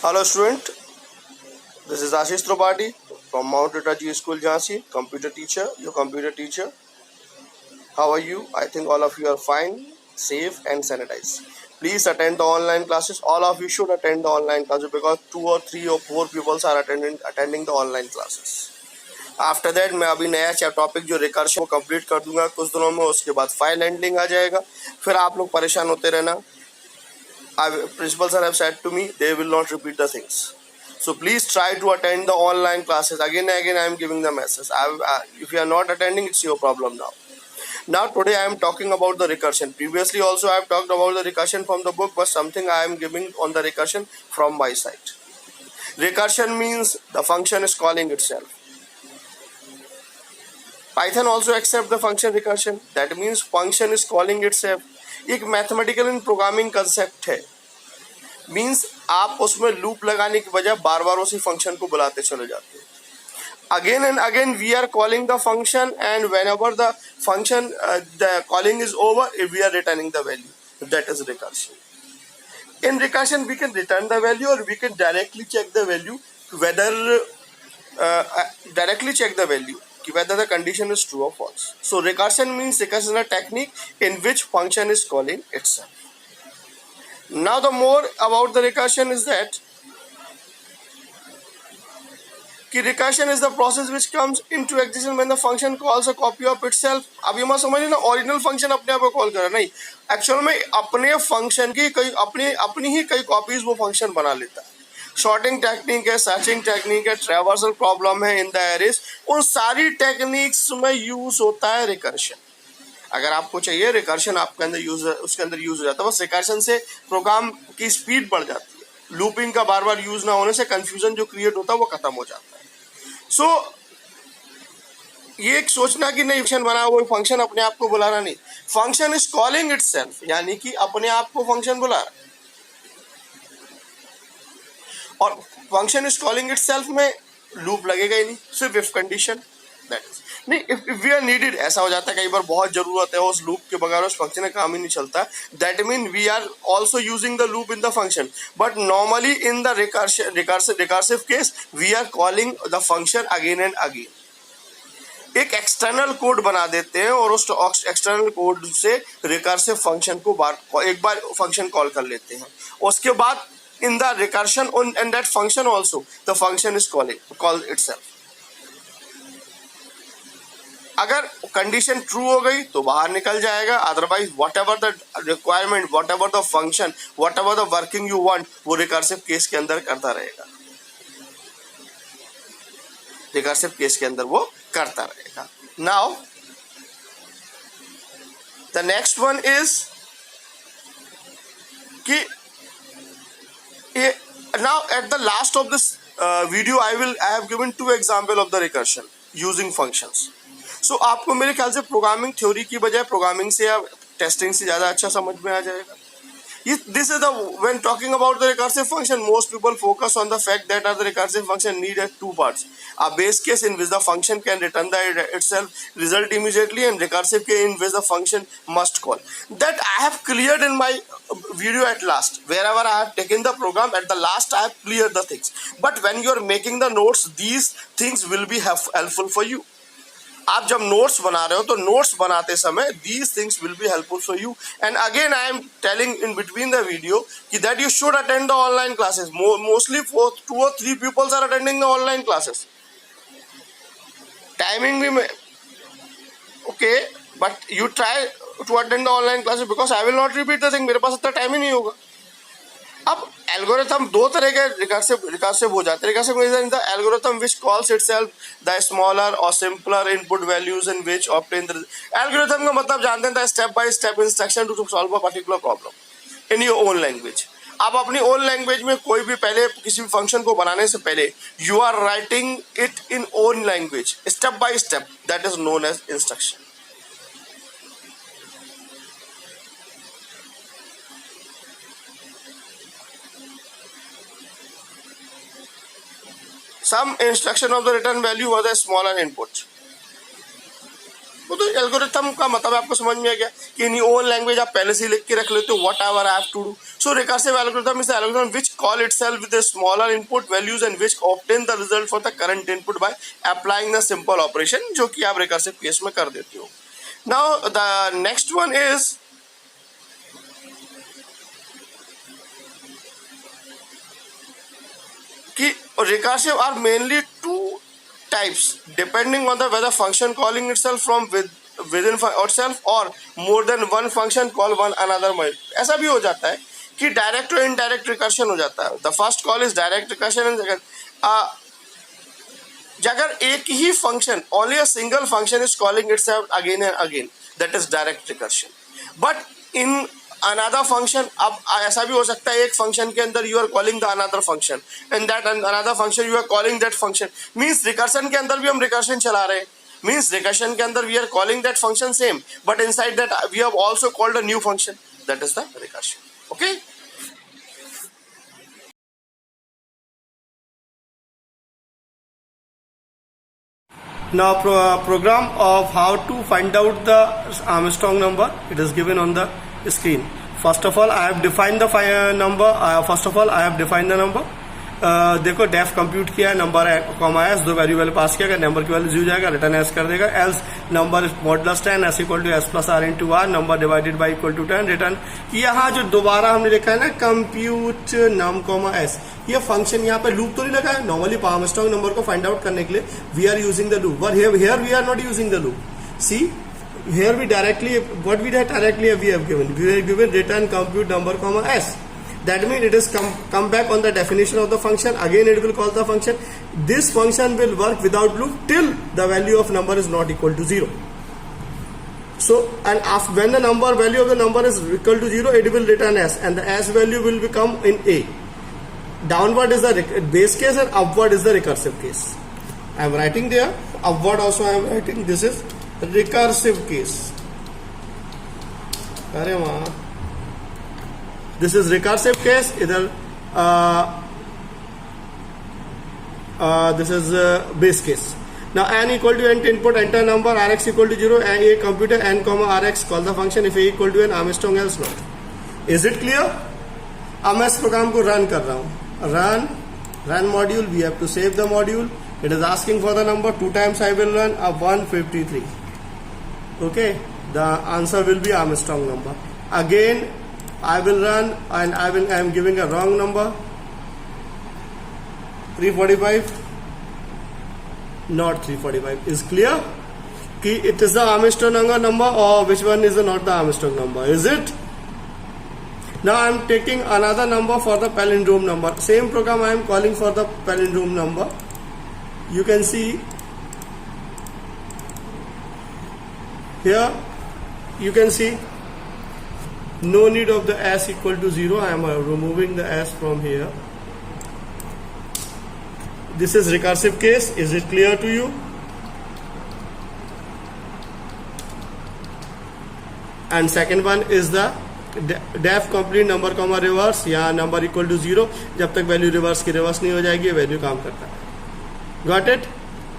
Hello student, this is Ashish Tripathi from Mount Rita G School Jhansi, computer teacher, your computer teacher. How are you? I think all of you are fine, safe and sanitized. Please attend the online classes. All of you should attend the online classes because 2 or 3 or 4 people are attending the online classes. After that मैं अभी नया topic जो recursion को complete कर दूंगा कुछ दिनों में, उसके बाद फाइल हैंडलिंग आ जाएगा, फिर आप लोग परेशान होते रहना. Principal sir have said to me they will not repeat the things. So please try to attend the online classes. Again and again I am giving the message. If you are not attending, it's your problem now. Now today I am talking about the recursion. Previously also I have talked about the recursion from the book, but something I am giving on the recursion from my side. Recursion means the function is calling itself. Python also accept the function recursion. That means function is calling itself. एक mathematical इन programming concept है. Means आप उसमें loop लगाने की बजाय बार बार उसी function को बुलाते चले जाते हैं. Again and again we are calling the function and whenever the function the calling is over we are returning the value. That is recursion. In recursion we can return the value or we can directly check the value whether the condition is true or false. So recursion means recursion is a technique in which function is calling itself. Now the more about the recursion is that recursion is the process which comes into existence when the function calls a copy of itself. अब ये मत समझिए ना original function अपने आप को call कर रहा, नहीं. एक्चुअल में अपने फंक्शन की अपनी ही कई कॉपीज वो फंक्शन बना लेता है. शॉर्टिंग टेक्निक है, सर्चिंग टेक्निक है, ट्रैवर्सल प्रॉब्लम है इन द एरेज, उन सारी टेक्निक्स में यूज होता है रिकर्शन. अगर आपको चाहिए रिकर्शन आपके अंदर उसके अंदर यूज हो जाता है. बस रिकर्शन से प्रोग्राम की स्पीड बढ़ जाती है. लूपिंग का बार बार यूज ना होने से कंफ्यूजन जो क्रिएट होता है वो खत्म हो जाता है. सो ये एक सोचना कि नहीं फंक्शन बना वो फंक्शन अपने आप को बुला रहा, नहीं. फंक्शन इज कॉलिंग इटसेल्फ, यानी कि अपने आप को फंक्शन बुला रहा. और फंक्शन इज कॉलिंग इटसेल्फ में लूप लगेगा ही नहीं, सिर्फ इफ कंडीशन. दैट इज नहीं, इफ वी आर नीडेड, ऐसा हो जाता है कई बार बहुत जरूरत है उस लूप के बगैर उस फंक्शन का काम ही नहीं चलता. That mean we are also using the loop in the function, but normally in the recursive case we are calling the function again and again. एक एक्सटर्नल कोड बना देते हैं और उस एक्सटर्नल कोड से रिकर्सिव फंक्शन को एक बार function call कर लेते हैं. उसके बाद in the recursion and that function also the function is called itself. अगर कंडीशन ट्रू हो गई तो बाहर निकल जाएगा, otherwise what ever the requirement, what ever the function, what ever the working you want, वो रिकर्सिव केस के अंदर करता रहेगा. रिकर्सिव केस के अंदर वो करता रहेगा. Now the next one is कि now at the last of this video I have given 2 example of the recursion using functions. So आपको मेरे ख्याल से प्रोग्रामिंग थ्योरी की बजाय प्रोग्रामिंग से या टेस्टिंग से ज़्यादा अच्छा समझ में आ जाएगा. This is the when talking about the recursive function, most people focus on the fact that the recursive function need 2 parts: a base case in which the function can return the itself result immediately, and recursive case in which the function must call. That I have cleared in my video at last. Wherever I have taken the program, at the last I have cleared the things. But when you are making the notes, these things will be helpful for you. आप जब notes बना रहे हो तो notes बनाते समय these things will be helpful for you. And again I am telling in between the video that you should attend the online classes. Mostly 2 or 3 people are attending the online classes. Timing भी okay, but you try to attend the online classes because I will not repeat the thing. मेरे पास इतना time ही नहीं होगा. अब algorithm 2 तरह के recursive हो जाते हैं. Recursive is the algorithm which calls itself the smaller और simpler input values in which obtain the. Algorithm का मतलब जानते हैं step by step instruction to solve a particular problem in your own language. आप अपनी ओन लैंग्वेज में कोई भी पहले किसी भी फंक्शन को बनाने से पहले you are writing it in own language step by step. That is known as instruction. Some instruction of the return value was a smaller input. वो तो एल्गोरिथम का मतलब आपको समझ में आ गया कि इन ओन लैंग्वेज आप पहले से लिख के रख लेते हो whatever I have to do. So recursive algorithm is the algorithm which call itself with the smaller input values and which obtain the result for the current input by applying the simple operation, जो कि आप recursive case में कर देते हो. Now the next one is कि recursive are mainly two types depending on the whether function calling itself from within itself or more than one function call one another. ऐसा भी हो जाता है कि डायरेक्ट और इनडायरेक्ट रिकर्शन हो जाता है. The first call is direct recursion and अगर एक ही function only a single function is calling itself again and again, that is direct recursion. But in another function, अब ऐसा भी हो सकता है एक फंक्शन के अंदर you are calling the another function and that another function you are calling that function. Means recursion के अंदर भी हम रिकर्शन चला रहे हैं. मीन्स रिकर्शन के अंदर we are calling that function same, but inside that we have also called a new function, that is the recursion. Okay. Now program of how to find out the Armstrong number, it is given on the screen. First of all I have defined the number. देखो def compute किया है, number comma S, दो value pass किया, number की value 0 जाएगा, return S कर देगा. Else number modulus 10 S equal to S plus R into R, number divided by equal to 10, return. यहाँ जो दोबारा हमने लिखा है ना कंप्यूट नम कॉमा एस, ये फंक्शन यहाँ पे लूप तो नहीं लगा है. नॉर्मली आर्मस्ट्रांग नंबर को फाइंड आउट करने के लिए we are using the loop, but here we are not using the loop. See here we directly what we directly we have given return compute number comma s. That means it is come back on the definition of the function. Again it will call the function. This function will work without loop till the value of number is not equal to 0. So and after, when the value of the number is equal to 0, it will return s, and the s value will become in a. Downward is the base case and upward is the recursive case. I am writing there. Upward also I am writing. This is recursive case. अरे वहाँ this is recursive case. इधर this is base case. Now n equal to n input, enter number, rx equal to 0, a computer n comma rx, call the function if a equal to n, Armstrong else not. Is it clear? अब मैं इस programme को run कर रहा हूँ. Run module, we have to save the module. It is asking for the number, 2 times I will run, 153. Okay, the answer will be Armstrong number. Again I will run and I am giving a wrong number, 345, not 345. Is clear कि it is the Armstrong number or which one is not the Armstrong number? Is it? Now I am taking another number for the palindrome number. Same program I am calling for the palindrome number. You can see here, you can see no need of the s equal to 0. I am removing the s from here. This is recursive case. Is it clear to you? And second one is the def complete number comma reverse. यहाँ number equal to 0. जब तक value reverse की reverse नहीं हो जाएगी value काम करता है. Got it?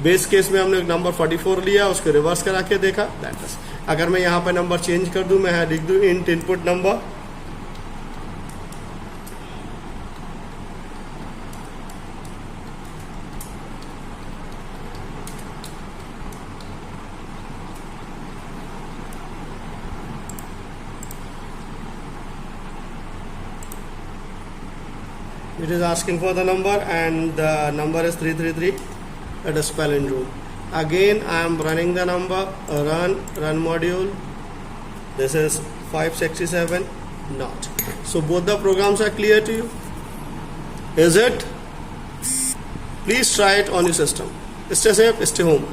बेस केस में हमने नंबर 44 लिया, उसको रिवर्स करा के देखा. That is. अगर मैं यहाँ पे नंबर चेंज कर दूं, मैं लिख दूं int input number, it is asking for the number and the number is 333. That is palindrome. Again I am running the number, run module. This is 567 not. So both the programs are clear to you. Is it? Please try it on your system. Stay safe, stay home.